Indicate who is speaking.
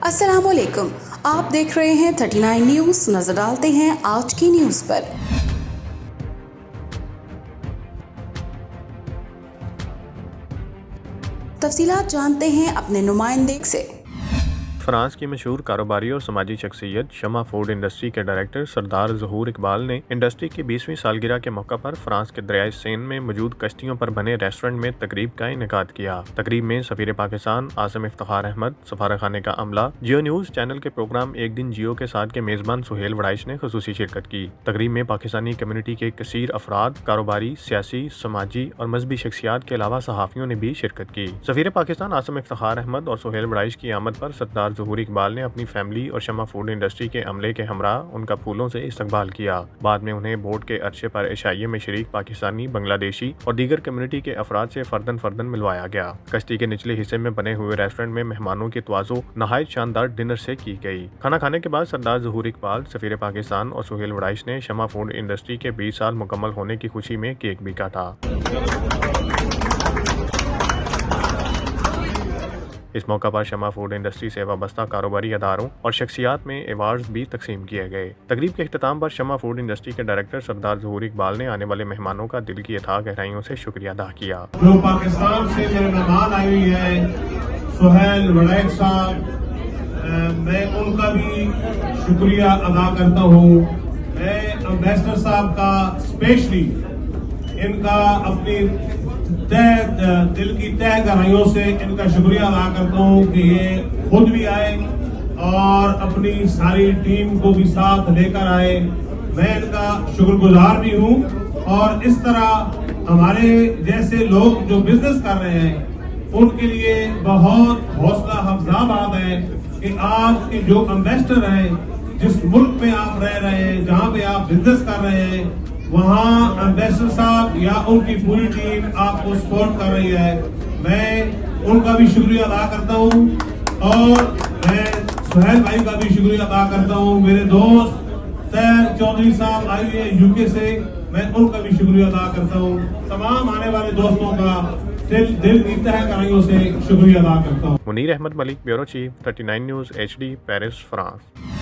Speaker 1: السلام علیکم، آپ دیکھ رہے ہیں 39 نیوز۔ نظر ڈالتے ہیں آج کی نیوز پر۔ تفصیلات جانتے ہیں اپنے نمائندے سے۔
Speaker 2: فرانس کی مشہور کاروباری اور سماجی شخصیت شمع فوڈ انڈسٹری کے ڈائریکٹر سردار ظہور اقبال نے انڈسٹری کی 20ویں سالگرہ کے موقع پر فرانس کے دریائے سین میں موجود کشتیوں پر بنے ریسٹورنٹ میں تقریب کا انعقاد کیا۔ تقریب میں سفیر پاکستان عاصم افتخار احمد، سفارتخانے کا عملہ، جیو نیوز چینل کے پروگرام ایک دن جیو کے ساتھ کے میزبان سہیل وڑائچ نے خصوصی شرکت کی۔ تقریب میں پاکستانی کمیونٹی کے کثیر افراد، کاروباری، سیاسی، سماجی اور مذہبی شخصیات کے علاوہ صحافیوں نے بھی شرکت کی۔ سفیر پاکستان عاصم افتخار احمد اور سہیل وڑائچ کی آمد پر سردار ظہور اقبال نے اپنی فیملی اور شمع فوڈ انڈسٹری کے عملے کے ہمراہ ان کا پھولوں سے استقبال کیا۔ بعد میں انہیں بورڈ کے عرصے پر عشائیے میں شریک پاکستانی، بنگلہ دیشی اور دیگر کمیونٹی کے افراد سے فردن ملوایا گیا۔ کشتی کے نچلے حصے میں بنے ہوئے ریسٹورنٹ میں مہمانوں کی تواضع نہایت شاندار ڈنر سے کی گئی۔ کھانا کھانے کے بعد سردار ظہور اقبال، سفیر پاکستان اور سہیل وڑائچ نے شمع فوڈ انڈسٹری کے 20 سال مکمل ہونے کی خوشی میں کیک بھی کاٹا۔ اس موقع پر شمع فوڈ انڈسٹری سے وابستہ کاروباری اداروں اور شخصیات میں ایوارڈز بھی تقسیم کیے گئے۔ تقریب کے اختتام پر شمع فوڈ انڈسٹری کے ڈائریکٹر سردار ظہور اقبال نے آنے والے مہمانوں کا دل کی اتھاہ گہرائیوں سے شکریہ ادا کیا۔
Speaker 3: جو پاکستان سے میرے مہمان آئے ہوئی ہے سہیل وڑائچ صاحب، میں ان کا بھی شکریہ ادا کرتا ہوں۔ میں امبیسڈر صاحب کا اسپیشلی ان کا اپنی دل کی تہ گہرائیوں سے ان کا شکریہ ادا کرتا ہوں کہ یہ خود بھی آئے اور اپنی ساری ٹیم کو بھی ساتھ لے کر آئے۔ میں ان کا شکر گزار بھی ہوں، اور اس طرح ہمارے جیسے لوگ جو بزنس کر رہے ہیں ان کے لیے بہت حوصلہ افزا بات ہے کہ آپ کے جو امبیسڈر ہیں، جس ملک میں آپ رہ رہے ہیں، جہاں پہ آپ بزنس کر رہے ہیں، وہاں امبیسڈر صاحب یا ان کی پوری ٹیم آپ کو سپورٹ کر رہی ہے۔ میں ان کا بھی شکریہ ادا کرتا ہوں، اور میں سہیل بھائی کا بھی شکریہ ادا کرتا ہوں۔ میرے دوست طاہر چودھری صاحب آئے ہوئے ہیں UK سے، میں ان کا بھی شکریہ ادا کرتا ہوں۔ تمام آنے والے دوستوں کا دل کی تہ گہرائیوں سے شکریہ ادا کرتا ہوں۔
Speaker 2: Munir Ahmed Malik, bureau chief, 39 news HD، Paris, France.